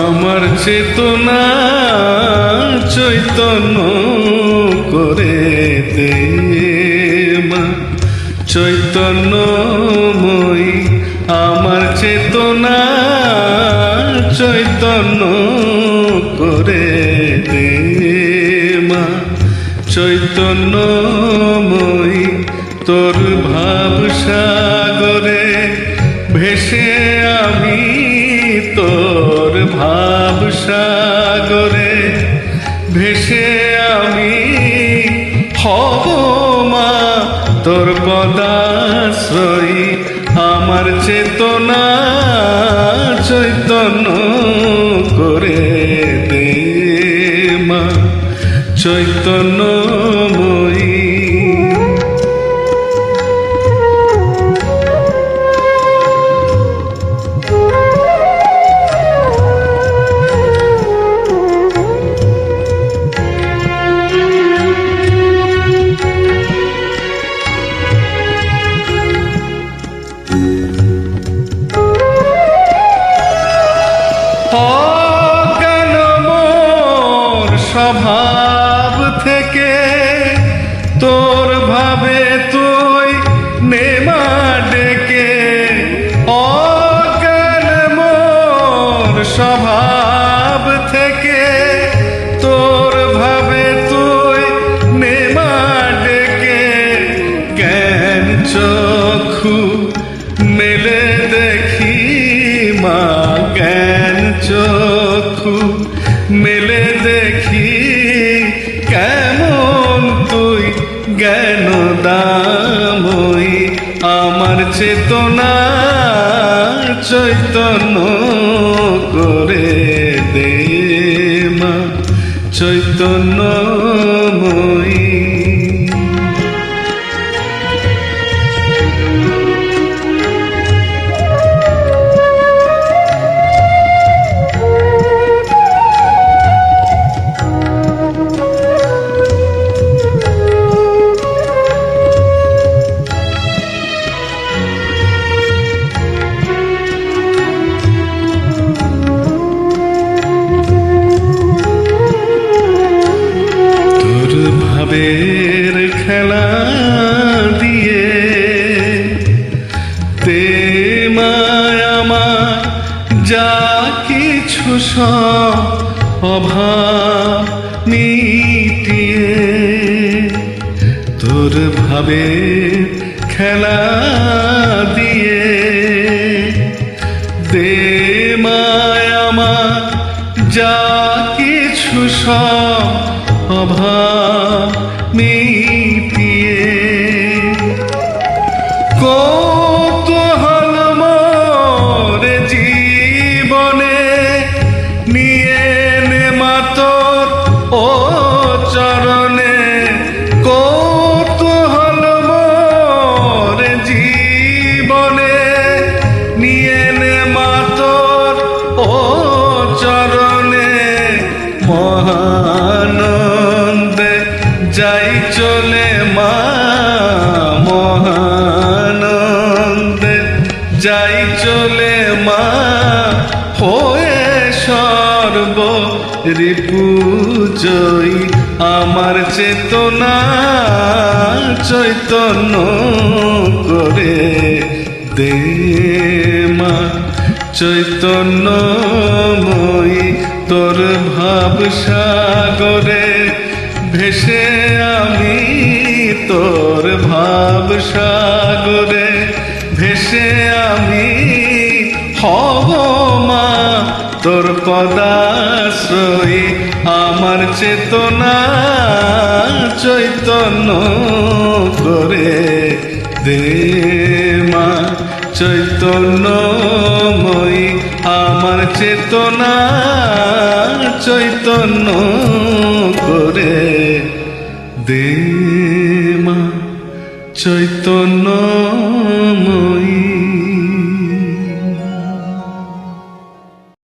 আমার চেতনা চৈতন্য করে দে মা চৈতন্যময়ী। আমার চেতনা চৈতন্য করে দে মা চৈতন্যময়ী। তোর ভাব সাগরে ভেসে আমি, তোর ভাব সাগরে ভেসে আমি হব মা তোর পদাশ্রয়ী। আমার চেতনা চৈতন্য করে দে মা চৈতন্যময়ী। অজ্ঞান মোর স্বভাব থেকে তোর ভাবে তুই নেমা ডেকে। অজ্ঞান মোর স্বভাব থেকে তোর ভাবে তুই নেমা ডেকে। জ্ঞান চক্ষু মেলে দেখি মা, জ্ঞান চক্ষু মেলে দেখি কেমন তুই জ্ঞান দাময়ী। আমার চেতনা চৈতন্য করে দে মা চৈতন্যময়ী। ভাবের খেলা দিয়ে তে মায় আমার যা কিছু সব অভাব মিটিয়ে। তোর ভাবের খেলা দিয়ে দে মায় আমার যা কিছু সব অভাব মিটিয়ে। কৌতূহল মোর জীবনে নিয়ে নে মা তোর ও চরণে। কৌতূহল মোর জীবনে নিয়ে নে মা তোর ও চরণে। মহানন্দে যাই চলে মা, মহানন্দে যাই চলে মা হয়ে সর্ব রিপুজয়ী। আমার চেতনা চৈতন্য করে দে মা চৈতন্যময়ী। তোর ভাব সাগরে ভেসে আমি, তোর ভাব সাগরে ভেসে আমি হব মা তোর পদাশ্রয়ী। আমার চেতনা চৈতন্য করে দে মা চৈতন্যময়ী। আমার চেতনা চৈতন্য করে দে মা চৈতন্যময়ী।